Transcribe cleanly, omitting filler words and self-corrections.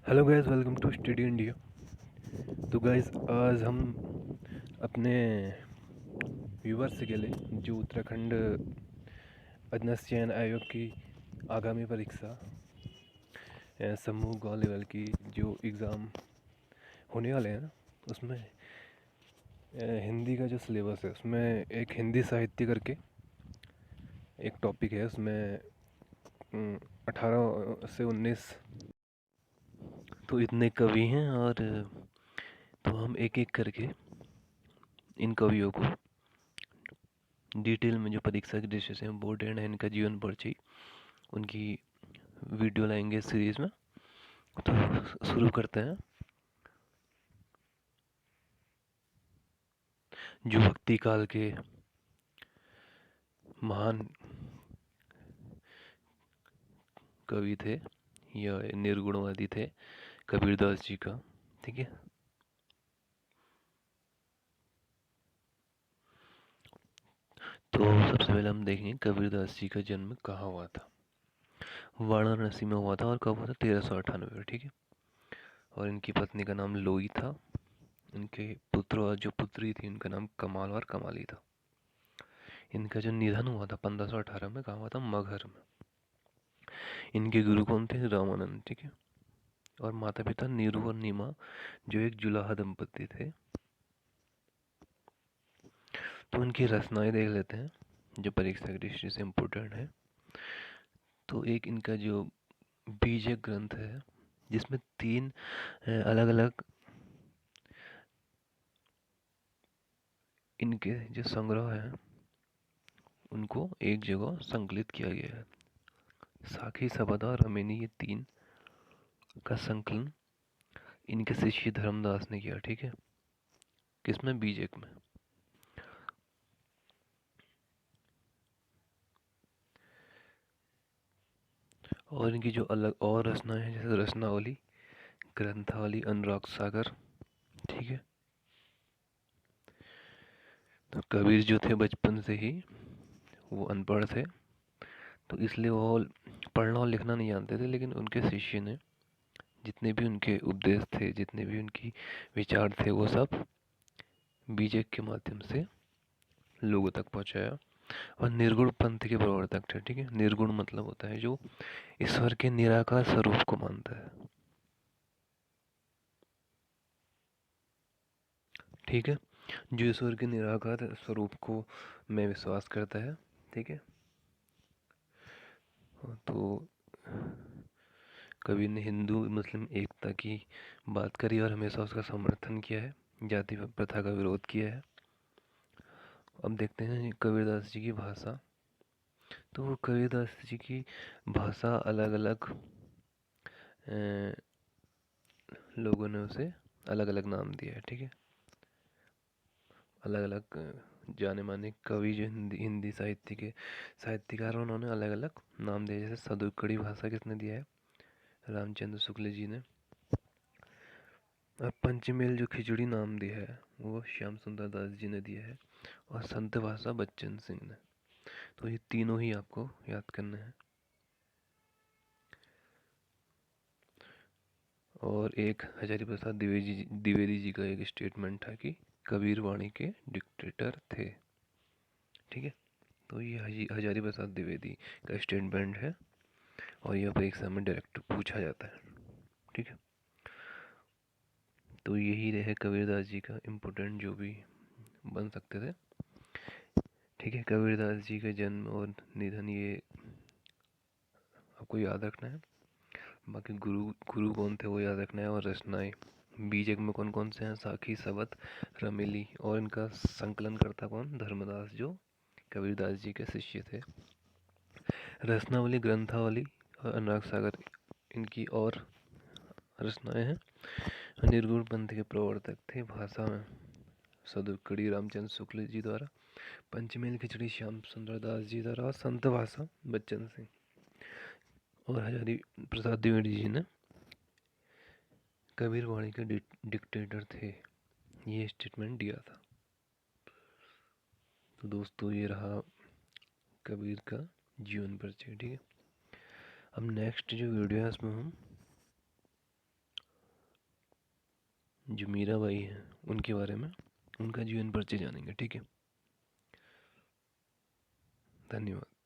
Hello guys, welcome to study India. तो guys, आज हम अपने व्यूवर्स के लिए जो उत्तराखंड अधीनस्थ चयन आयोग की आगामी परीक्षा समूह ग लेवल की जो एग्ज़ाम होने वाले हैं ना, उसमें हिंदी का जो सिलेबस है उसमें एक हिंदी साहित्य करके एक टॉपिक है। उसमें 18 से 19 तो इतने कवि हैं, और तो हम एक एक करके इन कवियों को डिटेल में जो परीक्षा की दृष्टि से इम्पोर्टेंट है इनका जीवन परिचय, उनकी वीडियो लाएंगे सीरीज में। तो शुरू करते हैं। जो भक्ति काल के महान कवि थे या निर्गुणवादी थे, कबीरदास जी का। ठीक है, तो सबसे पहले हम देखेंगे कबीरदास जी का जन्म कहाँ हुआ था। वाराणसी में हुआ था, और कब हुआ था? 1398। ठीक है, और इनकी पत्नी का नाम लोई था। इनके पुत्र और जो पुत्री थी उनका नाम कमाल और कमाली था। इनका जो निधन हुआ था 1518 में, कहाँ हुआ था? मगहर में। इनके गुरु कौन थे? रामानंद। ठीक है, और माता पिता नीरू और नीमा, जो एक जुलाहा दंपति थे। तो उनकी रचनाएं देख लेते हैं जो परीक्षा की दृष्टि से इम्पोर्टेंट है। तो एक इनका जो बीजक ग्रंथ है, जिसमें 3 अलग अलग इनके जो संग्रह हैं उनको एक जगह संकलित किया गया है। साखी, सबदा और रमेनी, ये 3 का संकलन इनके शिष्य धर्मदास ने किया। ठीक है, किसमें? बीजक में। और इनकी जो अलग और रचनाएं हैं, जैसे रचनावली, ग्रंथावली, अनुराग सागर। ठीक है, तो कबीर जो थे बचपन से ही वो अनपढ़ थे, तो इसलिए वो पढ़ना और लिखना नहीं जानते थे, लेकिन उनके शिष्य ने जितने भी उनके उपदेश थे, जितने भी उनकी विचार थे, वो सब बीजक के माध्यम से लोगों तक पहुंचाया। और निर्गुण पंथ के प्रवर्तक थे। ठीक है, निर्गुण मतलब होता है जो ईश्वर के निराकार स्वरूप को मानता है। ठीक है, जो ईश्वर के निराकार स्वरूप को में विश्वास करता है। ठीक है, तो कबीर ने हिंदू मुस्लिम एकता की बात करी और हमेशा उसका समर्थन किया है, जाति प्रथा का विरोध किया है। अब देखते हैं कबीरदास जी की भाषा। तो कबीरदास जी की भाषा अलग अलग लोगों ने उसे अलग अलग नाम दिया है। ठीक है, अलग अलग जाने माने कवि जो हिंदी साहित्य के साहित्यकार, उन्होंने अलग अलग नाम दिए। जैसे सदुक्कड़ी भाषा किसने दिया है? रामचंद्र शुक्ल जी ने। और पंचमेल जो खिचड़ी नाम दिया है वो श्याम सुंदर दास जी ने दिया है। और संत भाषा बच्चन सिंह ने। तो ये तीनों ही आपको याद करना है। और एक हजारी प्रसाद द्विवेदी जी का एक स्टेटमेंट था कि कबीर वाणी के डिक्टेटर थे। ठीक है, तो ये हजारी प्रसाद द्विवेदी का स्टेटमेंट है, और यह परीक्षा में डायरेक्ट पूछा जाता है। ठीक है, तो यही रहे कबीरदास जी का इम्पोर्टेंट जो भी बन सकते थे। ठीक है, कबीरदास जी का जन्म और निधन ये आपको याद रखना है। बाकी गुरु गुरु कौन थे वो याद रखना है। और रचनाएं बीजक में कौन कौन से हैं? साखी, सबद, रमेली। और इनका संकलन करता कौन? धर्मदास, जो कबीरदास जी के शिष्य थे। रचनावली, ग्रंथावली और अनुराग सागर इनकी और रचनाएं हैं। निर्गुण पंथ के प्रवर्तक थे। भाषा में सदुक्कड़ी रामचंद्र शुक्ल जी द्वारा, पंचमेल खिचड़ी श्याम सुंदर दास जी द्वारा, और संत भाषा बच्चन सिंह और हजारी प्रसाद द्विवेदी जी ने कबीर वाणी के डिक्टेटर थे, ये स्टेटमेंट दिया था। तो दोस्तों, ये रहा कबीर का जीवन परिचय। ठीक है, अब नेक्स्ट जो वीडियो है उसमें हम जो मीराबाई हैं उनके बारे में, उनका जीवन परिचय जानेंगे। ठीक है, धन्यवाद।